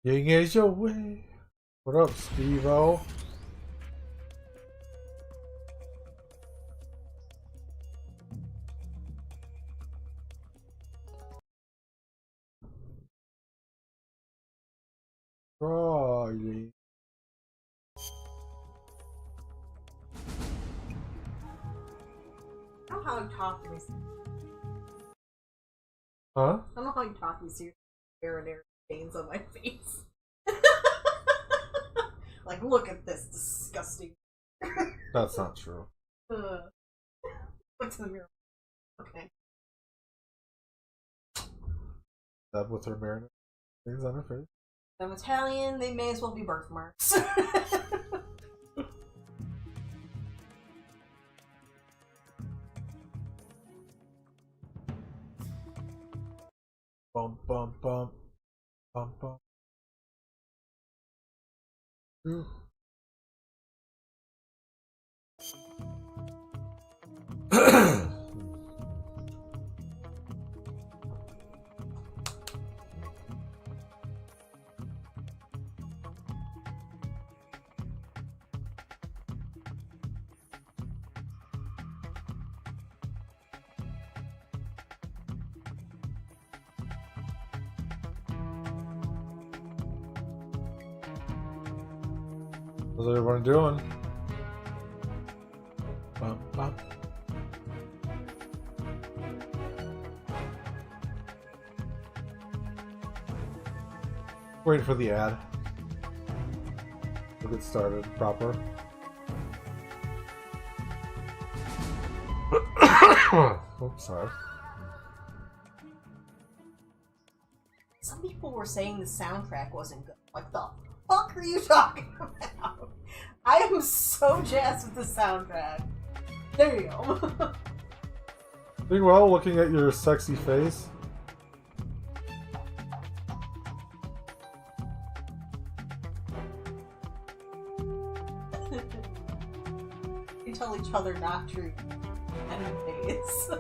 Ying is your way. What up, Steve-O? Friday. I don't know how you talk to me. Huh? I don't know how you talk to me seriously. There and there stains on my face. Like, look at this disgusting. That's not true. Look to the mirror. Okay. That with her marinade things on her face. I'm Italian, they may as well be birthmarks. Bum bum bum bum bum. How's everyone doing? Bum, bum. Waiting for the ad to get started proper. Oops, sorry. Some people were saying the soundtrack wasn't good. What the fuck are you talking about? I am so jazzed with the soundtrack. Damn. Doing well looking at your sexy face. We tell each other not true. Anyways.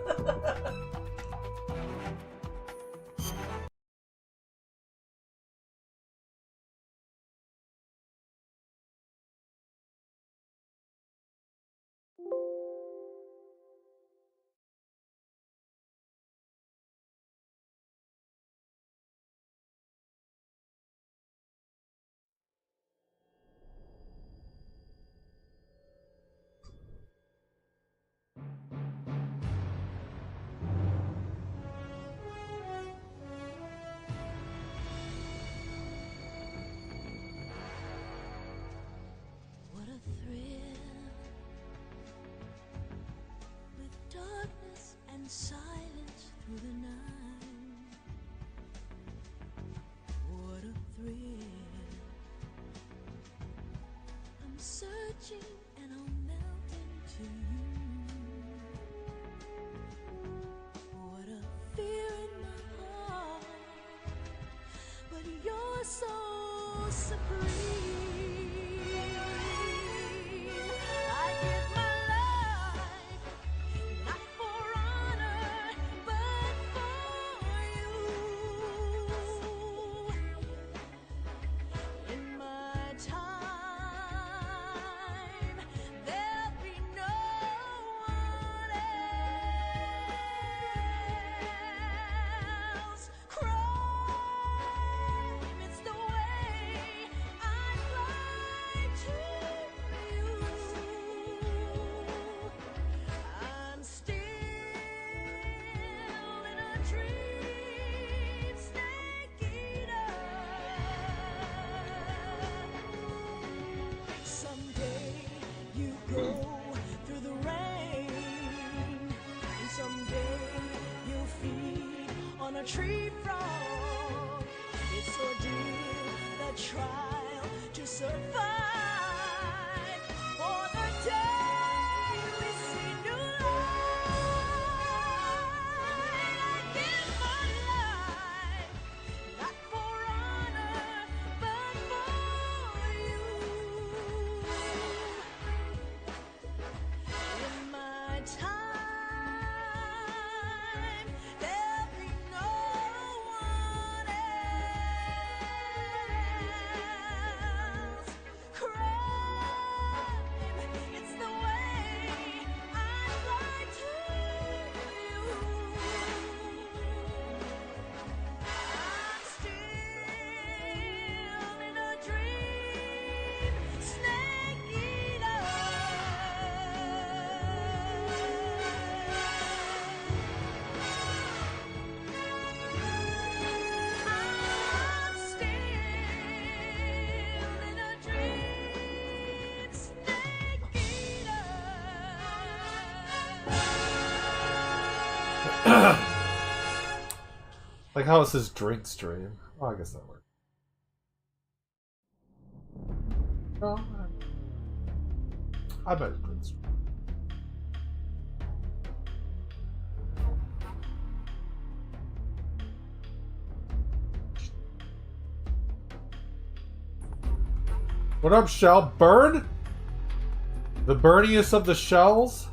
Silence through the night. What a thrill. I'm searching and I'll melt into you. What a fear in my heart, but you're so supreme. I give my life not for honor, but for you. In my time, there'll be no one else. Crime, it's the way I fly to you. I'm still in a dream, snake eater. Someday you go through the rain, and someday you'll feed on a tree frog. It's ordeal, the trial to survive. For the day we see new light, I give my life, not for honor, but for you. In my time, there'll be no one else. Like how it says drink stream. Oh, I guess that works. No, I bet it drink stream. What up, Shell? Burn? The burniest of the shells?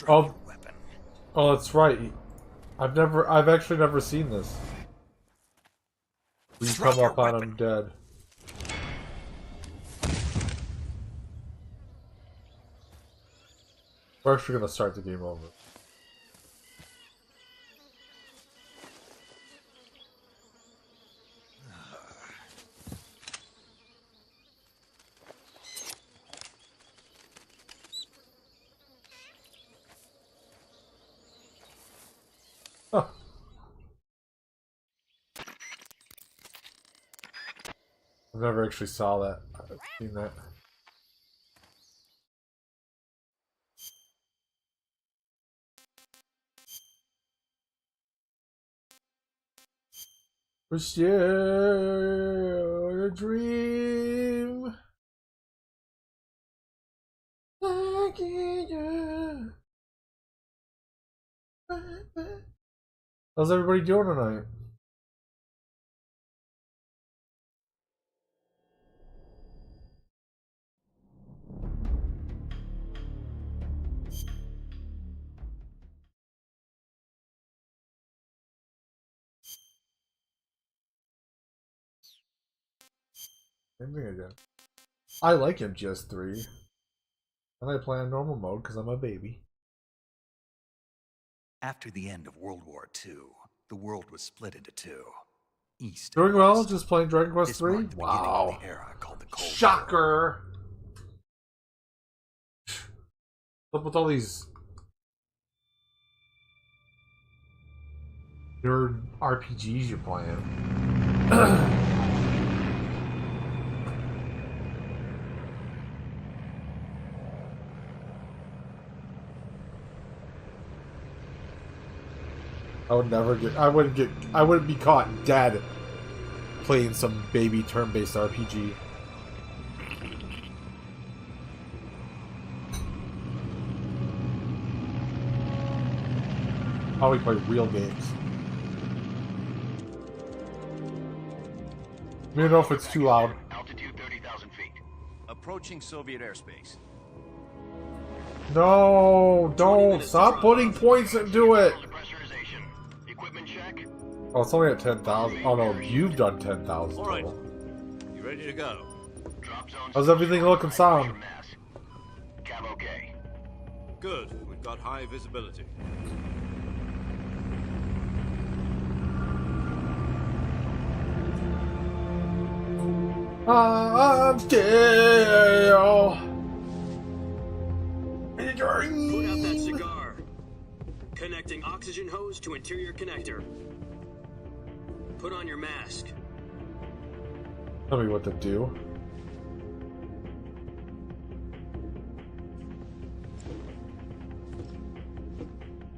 Oh, oh, that's right. I've actually never seen this. You come up on him dead. We're actually gonna start the game over. Huh. I never actually saw that. I've seen that. Pursue a dream. How's everybody doing tonight? Same thing again. I like MGS3. And I play on normal mode because I'm a baby. After the end of World War II, the world was split into two. East Doing and well, West. just playing Dragon Quest This 3? marked the beginning Wow. of the era called the Cold War. Shocker! What's up with all these nerd RPGs you're playing? I wouldn't be caught dead playing some baby turn-based RPG. How we play real games. Let me know if it's too loud. Altitude 30,000 feet. Approaching Soviet airspace. No, don't stop putting points into it. Pressurization. Equipment check. Oh, it's only at 10,000. Oh no, you've done 10,000 All right. total. You ready to go? Drop zone. How's everything look and sound? Cav okay. Good. We've got high visibility. I'm still in a Put out that dream. cigar. Connecting oxygen hose to interior connector. Put on your mask. Tell me what to do.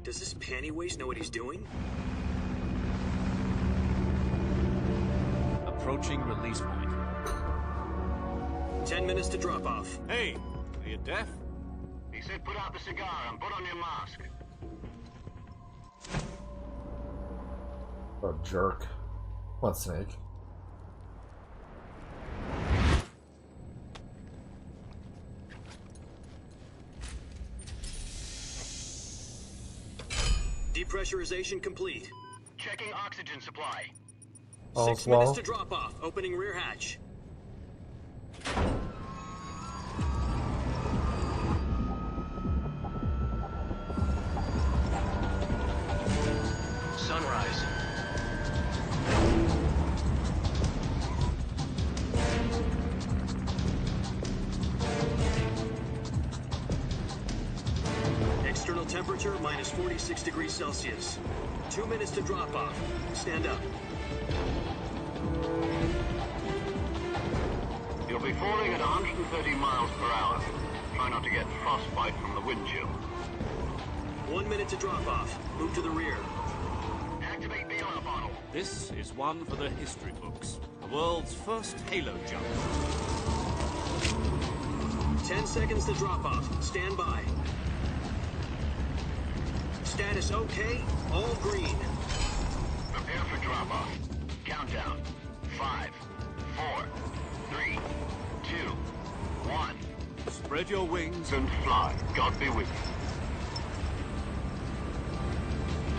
Does this panty waste know what he's doing? Approaching release point. 10 minutes to drop off. Hey, are you deaf? He said put out the cigar and put on your mask. What a jerk. What snake? Depressurization complete. Checking oxygen supply. All 6 slow. minutes to drop off. Opening rear hatch. Sunrise. External temperature minus 46 degrees Celsius. 2 minutes to drop off. Stand up. You'll be falling at 130 miles per hour. Try not to get frostbite from the wind chill. 1 minute to drop off. Move to the rear. Activate the alarm bottle. This is one for the history books. The world's first Halo jump. 10 seconds to drop off. Stand by. Status okay. All green. Prepare for drop-off. Countdown. 5, 4, 3, 2, 1. Spread your wings. And fly. God be with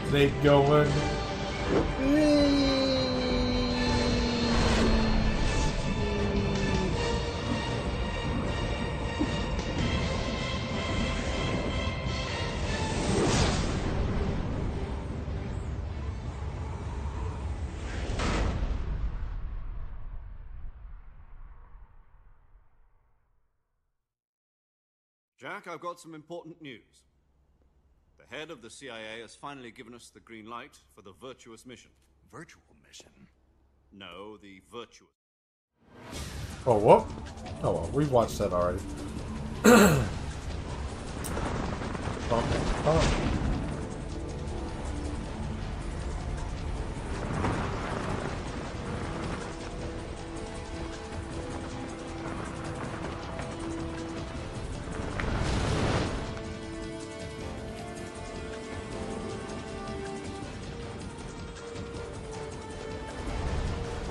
you. Snake going. Jack, I've got some important news. The head of the CIA has finally given us the green light for the virtuous mission. Virtual mission? No, the virtuous. Oh, whoop. Oh, well, we watched that already. Oh.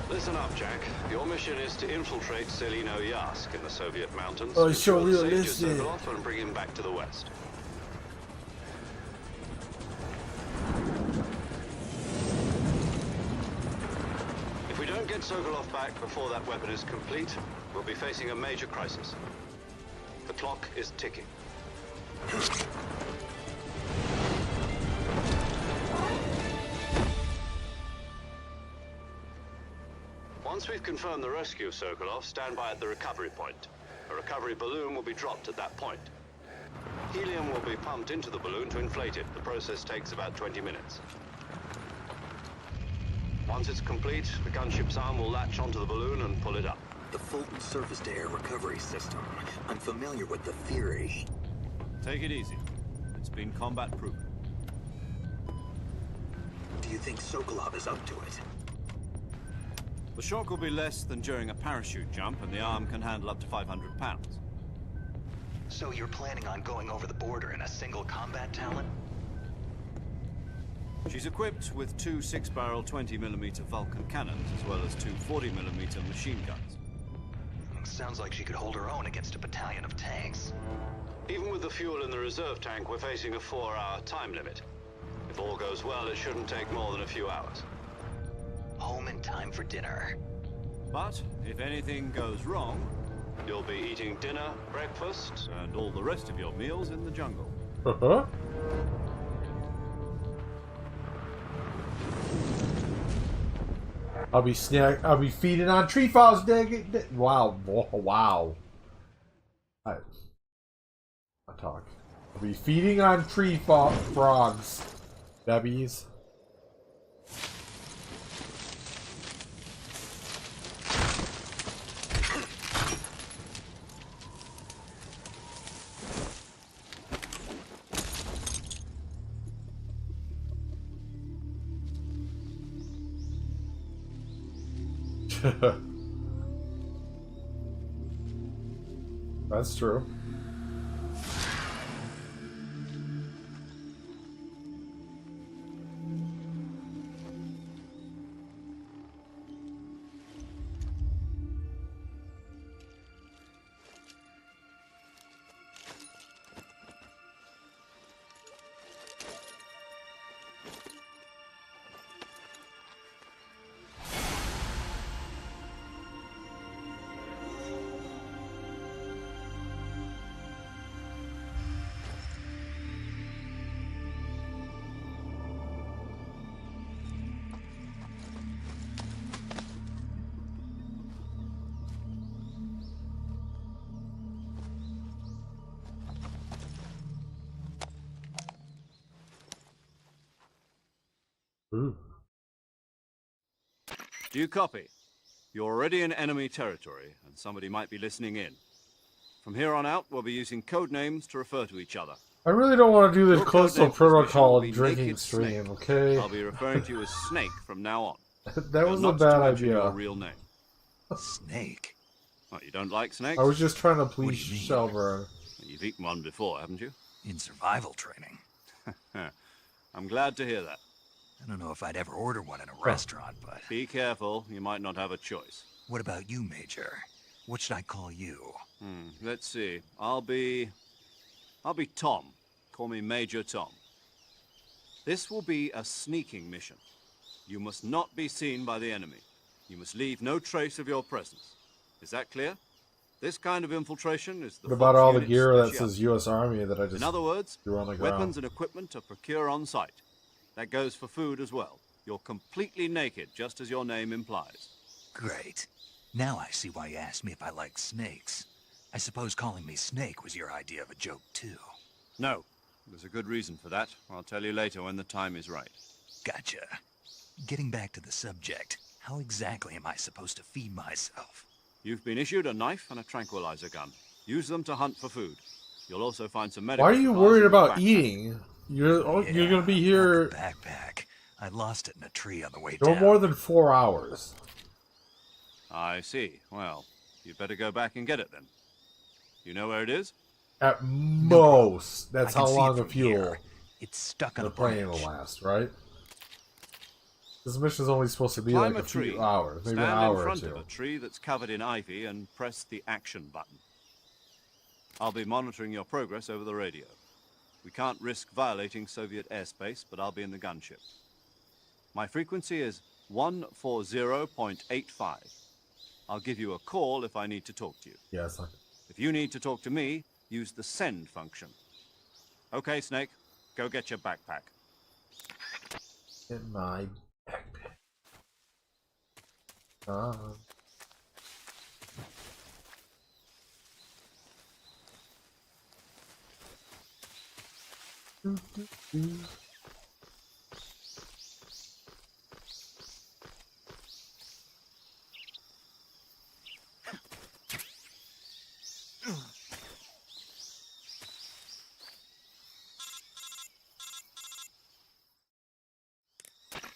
Listen up, Jack. Your mission is to infiltrate Selino Yask in the Soviet mountains. Oh, it's so ensure the realistic. Sages Sokolov and bring him back to the west. If we don't get Sokolov back before that weapon is complete, we'll be facing a major crisis. The clock is ticking. Once we've confirmed the rescue of Sokolov, stand by at the recovery point. A recovery balloon will be dropped at that point. Helium will be pumped into the balloon to inflate it. The process takes about 20 minutes. Once it's complete, the gunship's arm will latch onto the balloon and pull it up. The Fulton surface-to-air recovery system. I'm familiar with the theory. Take it easy. It's been combat-proven. Do you think Sokolov is up to it? The shock will be less than during a parachute jump, and the arm can handle up to 500 pounds. So you're planning on going over the border in a single combat talent? She's equipped with two 6-barrel 20mm Vulcan cannons, as well as two 40mm machine guns. Sounds like she could hold her own against a battalion of tanks. Even with the fuel in the reserve tank, we're facing a 4-hour time limit. If all goes well, it shouldn't take more than a few hours. Home in time for dinner. But if anything goes wrong, You'll be eating dinner, breakfast, and all the rest of your meals in the jungle. Uh-huh. I'll be feeding on tree frogs, dig it. Wow. Wow. I talk. I'll be feeding on tree frogs. Debbies. That's true. Ooh. Do you copy? You're already in enemy territory, and somebody might be listening in. From here on out, we'll be using code names to refer to each other. I really don't want to do the Your Coastal codename for this mission will Protocol be drinking Naked stream, Snake. okay? I'll be referring to you as Snake from now on. That was a Not to bad mention idea. your real name. Snake? What, you don't like snakes? I was just trying to do please you mean? Shelburne. You've eaten one before, haven't you? In survival training. I'm glad to hear that. I don't know if I'd ever order one in a restaurant, but... Be careful, you might not have a choice. What about you, Major? What should I call you? Let's see. I'll be Tom. Call me Major Tom. This will be a sneaking mission. You must not be seen by the enemy. You must leave no trace of your presence. Is that clear? This kind of infiltration is the What about Fox all the unit's gear that specialty. says U.S. Army that I just In other words, threw on the ground? weapons and equipment are procure on site. That goes for food as well. You're completely naked, just as your name implies. Great. Now I see why you asked me if I like snakes. I suppose calling me Snake was your idea of a joke, too. No, there's a good reason for that. I'll tell you later when the time is right. Gotcha. Getting back to the subject, how exactly am I supposed to feed myself? You've been issued a knife and a tranquilizer gun. Use them to hunt for food. You'll also find some medical Why are you supplies worried in your about backpack. eating? You're gonna be here Not the backpack. I lost it in a tree on the way no down. more than 4 hours. I see. Well, you'd better go back and get it then. You know where it is? At No problem. most, that's I can how see it long the from fuel here. It's stuck on the a plane branch. will last, right? This mission's only supposed to be Climb like a tree. few hours, maybe Stand an hour in or front two. of a tree that's covered in ivy and press the action button. I'll be monitoring your progress over the radio. We can't risk violating Soviet airspace, but I'll be in the gunship. My frequency is 140.85. I'll give you a call if I need to talk to you. Yes, If you need to talk to me, use the send function. Okay, Snake, go get your backpack. in my backpack.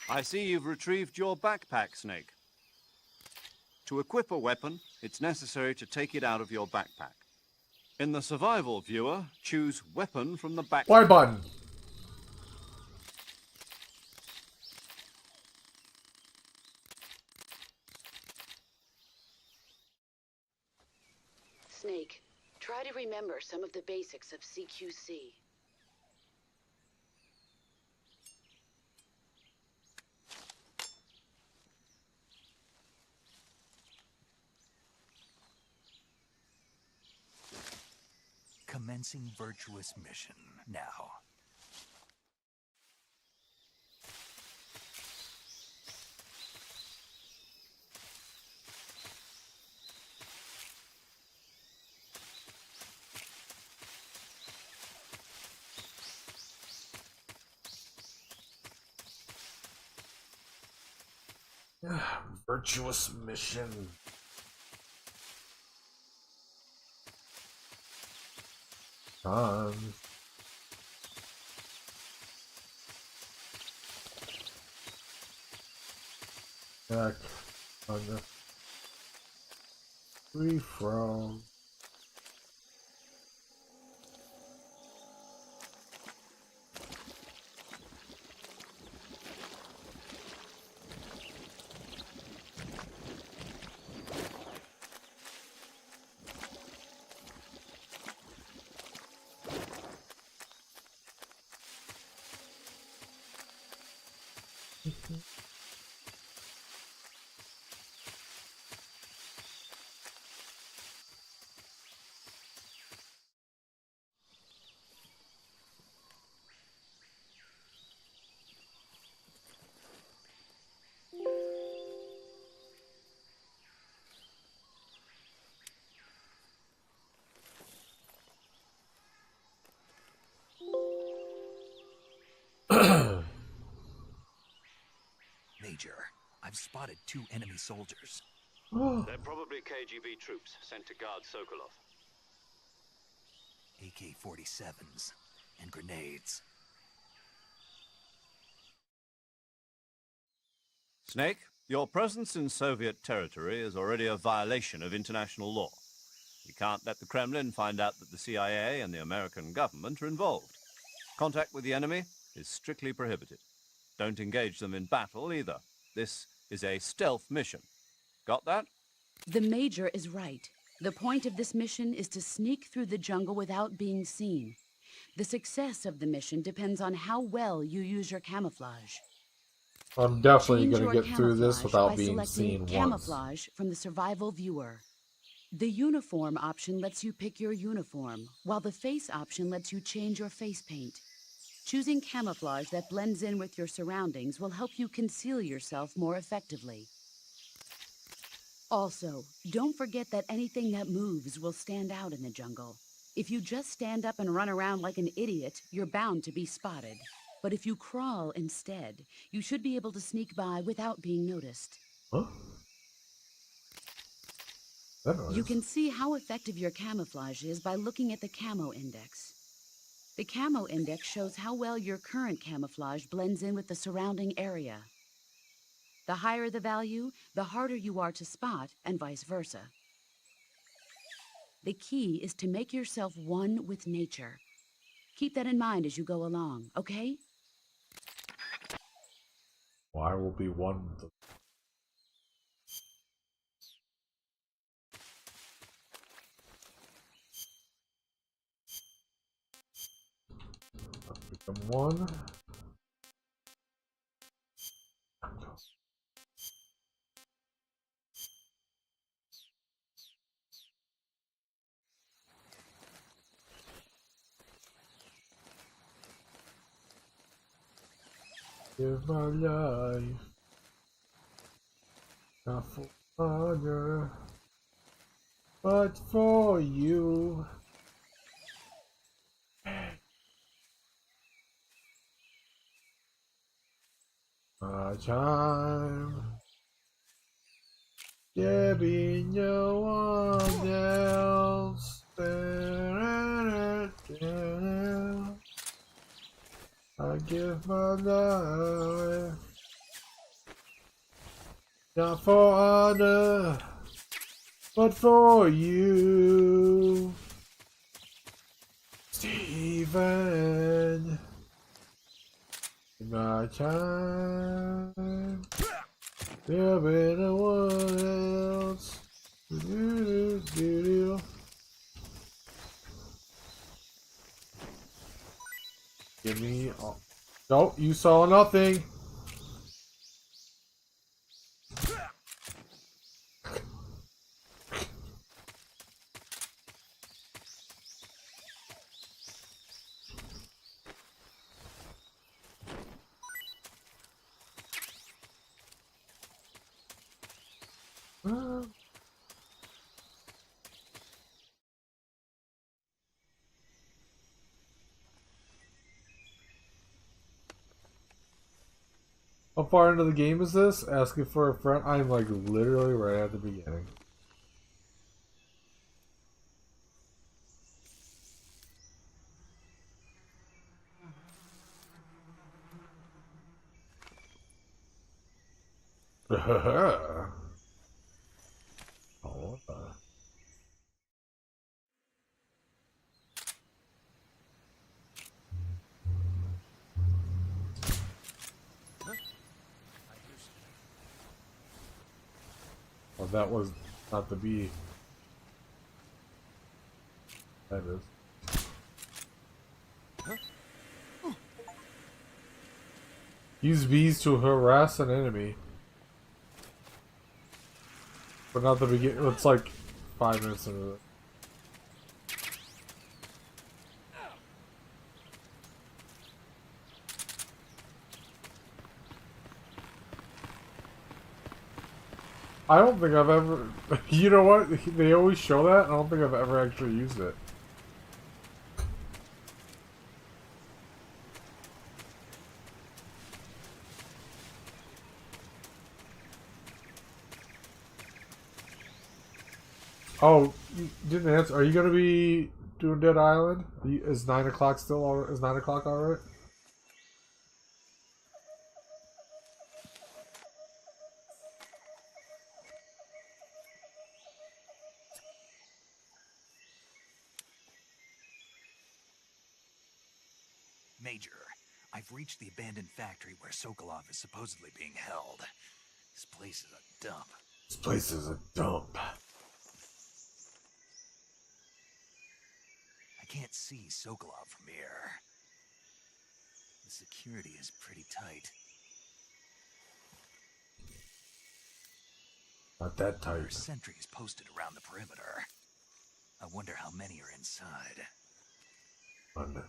I see you've retrieved your backpack, Snake. To equip a weapon, it's necessary to take it out of your backpack. In the survival viewer, choose weapon from the backpack. Y button. Snake, try to remember some of the basics of CQC. Commencing virtuous mission now. Virtuous mission. Back on the Free from. Major, I've spotted 2 enemy soldiers. They're probably KGB troops sent to guard Sokolov. AK-47s and grenades. Snake, your presence in Soviet territory is already a violation of international law. You can't let the Kremlin find out that the CIA and the American government are involved. Contact with the enemy is strictly prohibited. Don't engage them in battle either. This is a stealth mission. Got that? The Major is right. The point of this mission is to sneak through the jungle without being seen. The success of the mission depends on how well you use your camouflage. I'm definitely Change going your to get through this camouflage without by being selecting seen once. camouflage from the survival viewer. The uniform option lets you pick your uniform, while the face option lets you change your face paint. Choosing camouflage that blends in with your surroundings will help you conceal yourself more effectively. Also, don't forget that anything that moves will stand out in the jungle. If you just stand up and run around like an idiot, you're bound to be spotted. But if you crawl instead, you should be able to sneak by without being noticed. Huh? You can see how effective your camouflage is by looking at the camo index. The camo index shows how well your current camouflage blends in with the surrounding area. The higher the value, the harder you are to spot, and vice versa. The key is to make yourself one with nature. Keep that in mind as you go along, okay? Well, I will be one with the... Become one. Give my life, not for honor, but for you. My time, there be no one else. I give my life, not for honor, but for you, Steven. My time, there be no one else. Give me all. Nope, you saw nothing. How far into the game is this? Asking for a friend? I'm like literally right at the beginning. Oh, Oh, that was not the bee. That is. Use bees to harass an enemy. But not the beginning. It's like 5 minutes into it. I don't think I've ever... You know what? They always show that. I don't think I've ever actually used it. Oh, you didn't answer. Are you going to be doing Dead Island? Is 9 o'clock still alright? Is 9 o'clock alright? Major, I've reached the abandoned factory where Sokolov is supposedly being held. This place is a dump. This place is a dump. I can't see Sokolov from here. The security is pretty tight. Not that There are tight. sentries posted around the perimeter. I wonder how many are inside. Fun.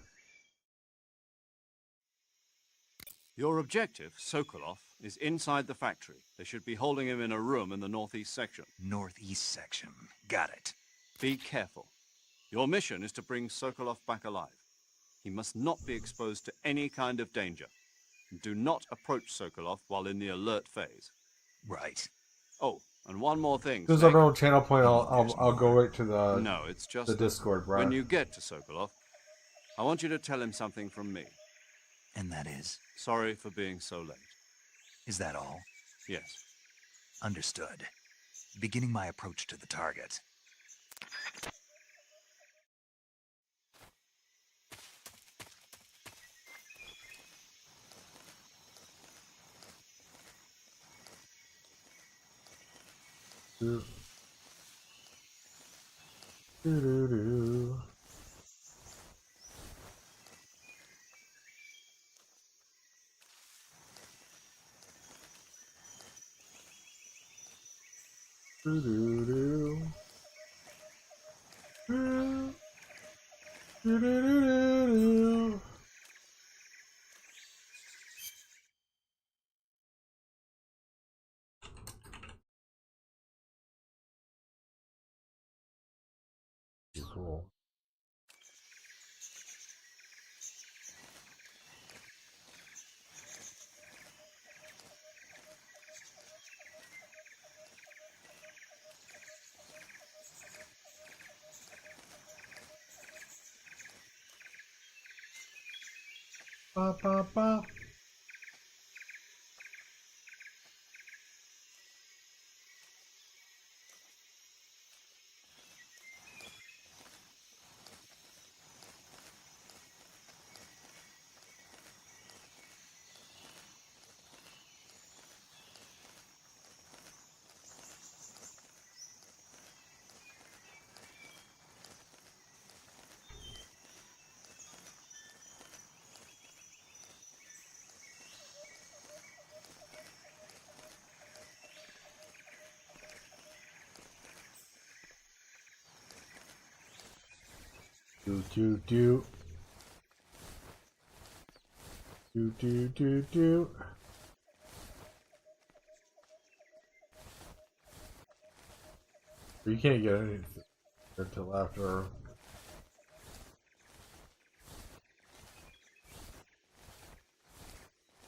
Your objective, Sokolov, is inside the factory. They should be holding him in a room in the northeast section. Northeast section. Got it. Be careful. Your mission is to bring Sokolov back alive. He must not be exposed to any kind of danger. Do not approach Sokolov while in the alert phase. Right. Oh, and one more thing. There's Snake. our own channel point. I'll go right to the No, it's just the Discord, Brad. when you get to Sokolov, I want you to tell him something from me. And that is? Sorry for being so late. Is that all? Yes. Understood. Beginning my approach to the target. Do. Do. Do do do. Do do do do. Cool. Ba ba ba. Do do do. Do do do do. You can't get anything until after.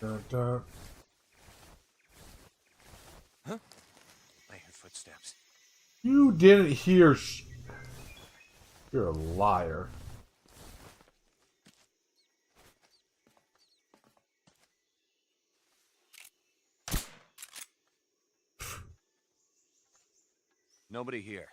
Dun, dun. Huh? I heard footsteps. You didn't hear You're a liar. Nobody here.